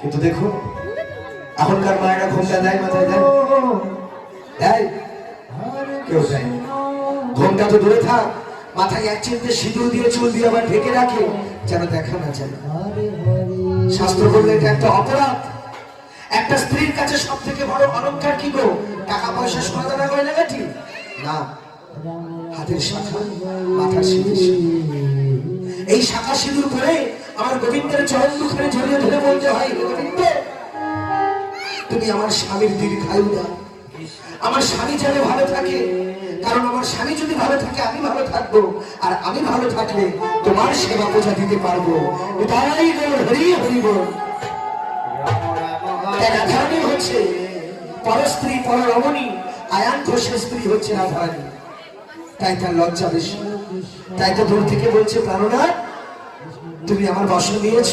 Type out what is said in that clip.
কিন্তু দেখুন এখনকার মায়েরা ঘোমটা দেয় মাথায়, দেয় দেয়? কেউ দেয় না। ঘোমটা তো দূরে থাক, মাথায় এক চিমটে সিঁদুর দিয়ে চুল দিয়ে আবার ঢেকে রাখে যেন দেখা না যায়। শাস্ত্র বললে এটা একটা অপরাধ। একটা স্ত্রীর কাছে সব থেকে বড় অলংকার কি গো? টাকা পয়সা সোনা দানা গয়নাগাটি না, হাতের শাখা, মাথার সিঁদুর। এই শাখা সিঁদুর করে আমার গোবিন্দের চরণ দুখানে জড়িয়ে ধরে বলতে হয়, গোবিন্দ তুমি আমার স্বামীর দীর্ঘায়ু দাও, আমার স্বামী যেন ভালো থাকে। কারণ আমার স্বামী যদি ভালো থাকে আমি ভালো থাকবো, আর আমি ভালো থাকলে তোমার সেবা পূজা দিতে পারবো। তাই হরি হরি বল। রাধারানী হচ্ছে পর স্ত্রী, পর রমণী। আয়ান ঘোষের স্ত্রী হচ্ছে রাধারানী, তাই তার লজ্জা বেশি। তাই তো দূর থেকে বলছে প্রাণনাথ তুমি আমার বসন নিয়েছ।